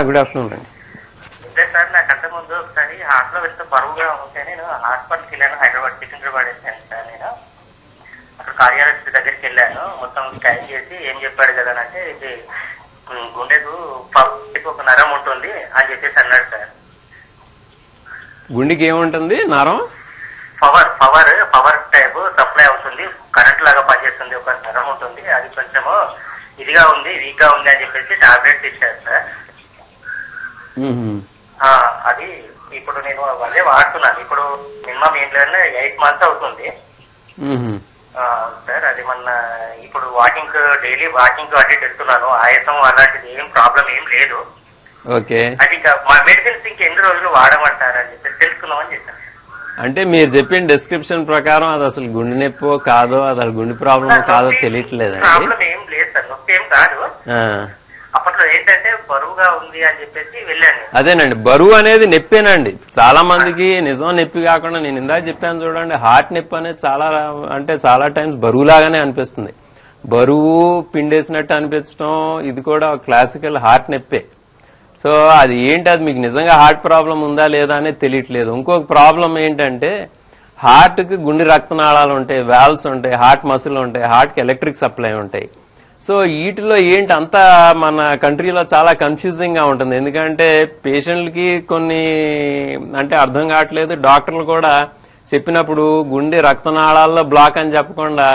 Good afternoon అండి. అంటే sir నాకు అంత ముందు ఒకసారి హాస్టల్లో వెళ్తే బరువుగా ఉంటే నేను హాస్పిటల్కి వెళ్ళాను, హైదరాబాద్ సికింద్రాబాద్ వెళ్ళాను సార్. నేను అక్కడ కార్యాలయ దగ్గరికి వెళ్ళాను, మొత్తం స్కాన్ చేసి ఏం చెప్పాడు కదా అంటే ఇది గుండెకు ఒక నరం ఉంటుంది అని చెప్పేసి అన్నాడు సార్. గుండెకి ఏముంటుంది? నరం పవర్ టైప్ సప్లై అవుతుంది, కరెంట్ లాగా పనిచేస్తుంది, ఒక నరం ఉంటుంది, అది కొంచెము ఇదిగా ఉంది, వీక్ గా ఉంది అని చెప్పేసి టాబ్లెట్స్ ఇచ్చారు సార్. అది ఇప్పుడు నేను అదే వాడుతున్నాను. ఇప్పుడు మినిమం ఏం లేదంటే 8 months అవుతుంది సార్. అది మొన్న ఇప్పుడు వాకింగ్ డైలీ వాకింగ్ అటు వెళ్తున్నాను, ఆయాసం అలాంటిది ఏం ప్రాబ్లం ఏం లేదు. ఓకే, అది మా మెడిసిన్స్ ఇంకెన్ని రోజులు వాడమంటారని చెప్పేసి తెలుసుకుందామని చెప్పాను. అంటే మీరు చెప్పిన డిస్క్రిప్షన్ ప్రకారం అది అసలు గుండె నొప్పో కాదో, అది గుండె ప్రాబ్లం కాదో తెలియట్లేదండి. ప్రాబ్లం ఏం లేదు సార్, నొప్పి ఏం కాదు. అప్పట్లో ఏంటంటే బరువుగా ఉంది అని చెప్పేసి వెళ్ళాను. అదేనండి, బరువు అనేది నొప్పేనండి. చాలా మందికి నిజం నొప్పి కాకుండా నేను ఇందాక చెప్పాను చూడండి, హార్ట్ నొప్పి అనేది చాలా టైమ్స్ బరువు లాగానే అనిపిస్తుంది. బరువు పిండేసినట్టు అనిపించడం ఇది కూడా క్లాసికల్ హార్ట్ నొప్పే. సో అది ఏంటి, అది మీకు నిజంగా హార్ట్ ప్రాబ్లం ఉందా లేదా అనేది తెలియట్లేదు. ఇంకొక ప్రాబ్లం ఏంటంటే హార్ట్ కి గుండె రక్తనాళాలు ఉంటాయి, వాల్వ్స్ ఉంటాయి, హార్ట్ మసిల్ ఉంటాయి, హార్ట్ కి ఎలక్ట్రిక్ సప్లై ఉంటాయి. సో వీటిలో ఏంటి అంతా మన కంట్రీలో చాలా కన్ఫ్యూజింగ్ గా ఉంటుంది. ఎందుకంటే పేషెంట్లకి కొన్ని అంటే అర్థం కావట్లేదు. డాక్టర్లు కూడా చెప్పినప్పుడు గుండె రక్తనాళాల్లో బ్లాక్ అని చెప్పకుండా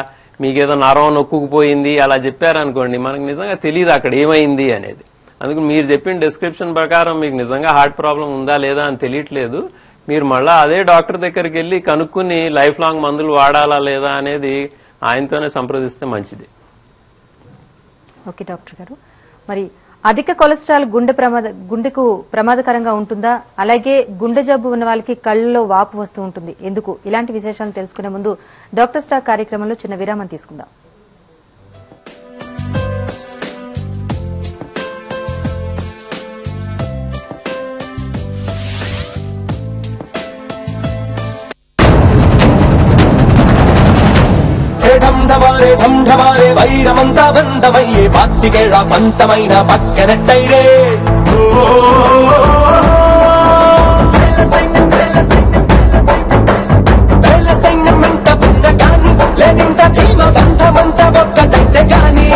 మీకేదో నరం నొక్కుకుపోయింది అలా చెప్పారనుకోండి, మనకు నిజంగా తెలియదు అక్కడ ఏమైంది అనేది. అందుకు మీరు చెప్పిన డిస్క్రిప్షన్ ప్రకారం మీకు నిజంగా హార్ట్ ప్రాబ్లం ఉందా లేదా అని తెలియట్లేదు. మీరు మళ్ళా అదే డాక్టర్ దగ్గరికి వెళ్ళి కనుక్కుని లైఫ్ లాంగ్ మందులు వాడాలా లేదా అనేది ఆయనతోనే సంప్రదిస్తే మంచిది. ఓకే డాక్టర్ గారు, మరి అధిక కొలెస్ట్రాల్ గుండెకు ప్రమాదకరంగా ఉంటుందా? అలాగే గుండె జబ్బు ఉన్న వాళ్ళకి కళ్ళలో వాపు వస్తూ ఉంటుంది ఎందుకు? ఇలాంటి విశేషాలు తెలుసుకునే ముందు డాక్టర్ స్టార్ కార్యక్రమంలో చిన్న విరామం తీసుకుందాం. ఢంఢమారే వైరమంతా బంధమయ్యే పాత్తికేళ్ల పంతమైన పక్కనట్టైరే వేల సైన్యమంత ఉన్న గాని లేదింత ధీమ బంధమంత ఒక్కటైతే గాని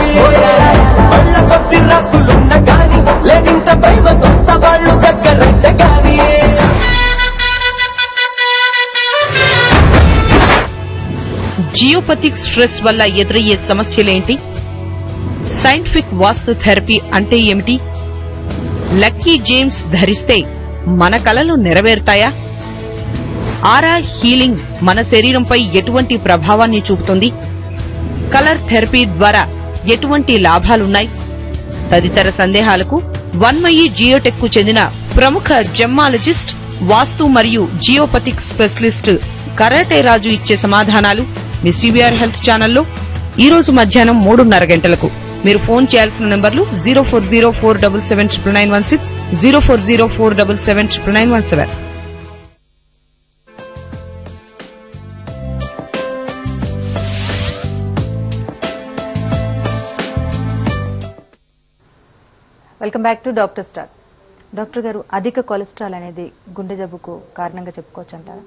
వాళ్ళ కొద్ది రాసులున్న గాని లేదింత ప్రేమ సొంత వాళ్ళు దగ్గరైతే గాని జియోపతిక్ స్ట్రెస్ వల్ల ఎదురయ్యే సమస్యలేంటి? సైంటిఫిక్ వాస్తు థెరపీ అంటే ఏమిటి? లక్కీ జేమ్స్ ధరిస్తే మన కలలు నెరవేరుతాయా? ఆరా హీలింగ్ మన శరీరంపై ఎటువంటి ప్రభావాన్ని చూపుతుంది? కలర్ థెరపీ ద్వారా ఎటువంటి లాభాలున్నాయి? తదితర సందేహాలకు వన్మయి జియోటెక్ కు చెందిన ప్రముఖ జెమ్మాలజిస్ట్, వాస్తు మరియు జియోపతిక్ స్పెషలిస్ట్ కరాటే రాజు ఇచ్చే సమాధానాలు మీ సిబిఆర్ హెల్త్ ఛానల్లో ఈ రోజు మధ్యాహ్నం 3:30 గంటలకు. మీరు ఫోన్ చేయాల్సిన నంబర్లు 0404779916, 0404779917. Welcome back to doctor star. Doctor గారు, అధిక కొలెస్ట్రాల్ అనేది గుండె జబ్బుకు కారణంగా చెప్పుకోవచ్చు అంటారా?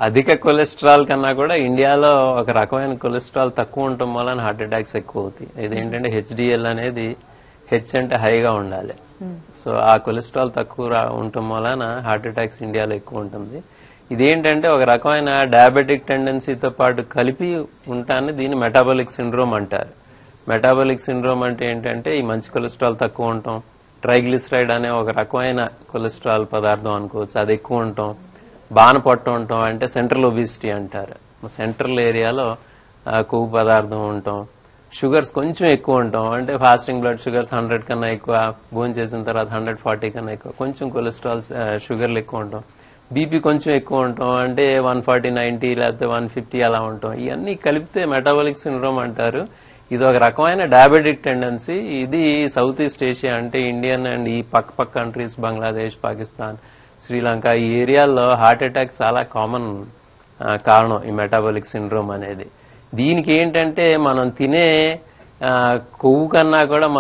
అధిక కొలెస్ట్రాల్ కన్నా కూడా ఇండియాలో ఒక రకమైన కొలెస్ట్రాల్ తక్కువ ఉండటం వలన హార్ట్ అటాక్స్ ఎక్కువ అవుతాయి. ఇదేంటంటే హెచ్డిఎల్ అనేది హెచ్ అంటే హైగా ఉండాలి. సో ఆ కొలెస్ట్రాల్ తక్కువ ఉండటం వలన హార్ట్ అటాక్స్ ఇండియాలో ఎక్కువ ఉంటుంది. ఇదేంటంటే ఒక రకమైన డయాబెటిక్ టెండెన్సీతో పాటు కలిపి ఉంటాన్ని దీన్ని మెటాబాలిక్ సిండ్రోమ్ అంటారు. మెటాబాలిక్ సిండ్రోమ్ అంటే ఏంటంటే ఈ మంచి కొలెస్ట్రాల్ తక్కువ ఉండటం, ట్రైగ్లిసరైడ్ అనే ఒక రకమైన కొలెస్ట్రాల్ పదార్థం అనుకోవచ్చు, అది ఎక్కువ ఉండటం, బాన పొట్ట ఉండటం అంటే సెంట్రల్ ఒబిసిటీ అంటారు. సెంట్రల్ ఏరియాలో కొవ్వు పదార్థం ఉండటం, షుగర్స్ కొంచెం ఎక్కువ ఉండటం అంటే ఫాస్టింగ్ బ్లడ్ షుగర్స్ 100 కన్నా ఎక్కువ, భోజనం చేసిన తర్వాత 140 కన్నా ఎక్కువ, కొంచెం కొలెస్ట్రాల్ షుగర్లు ఎక్కువ ఉండటం, బీపీ కొంచెం ఎక్కువ ఉండటం అంటే 140/90 లేకపోతే 150 అలా ఉండటం, ఇవన్నీ కలిపితే మెటాబాలిక్ సిండ్రోమ్ అంటారు. ఇది ఒక రకమైన డయాబెటిక్ టెండెన్సీ. ఇది సౌత్ ఈస్ట్ ఏషియా అంటే ఇండియన్ అండ్ ఈ పక్క కంట్రీస్ బంగ్లాదేశ్, పాకిస్తాన్, శ్రీలంక ఈ ఏరియాల్లో హార్ట్ అటాక్ చాలా కామన్ కారణం ఈ మెటాబాలిక్ సిండ్రోమ్ అనేది. దీనికి ఏంటంటే మనం తినే కొవ్వు కన్నా కూడా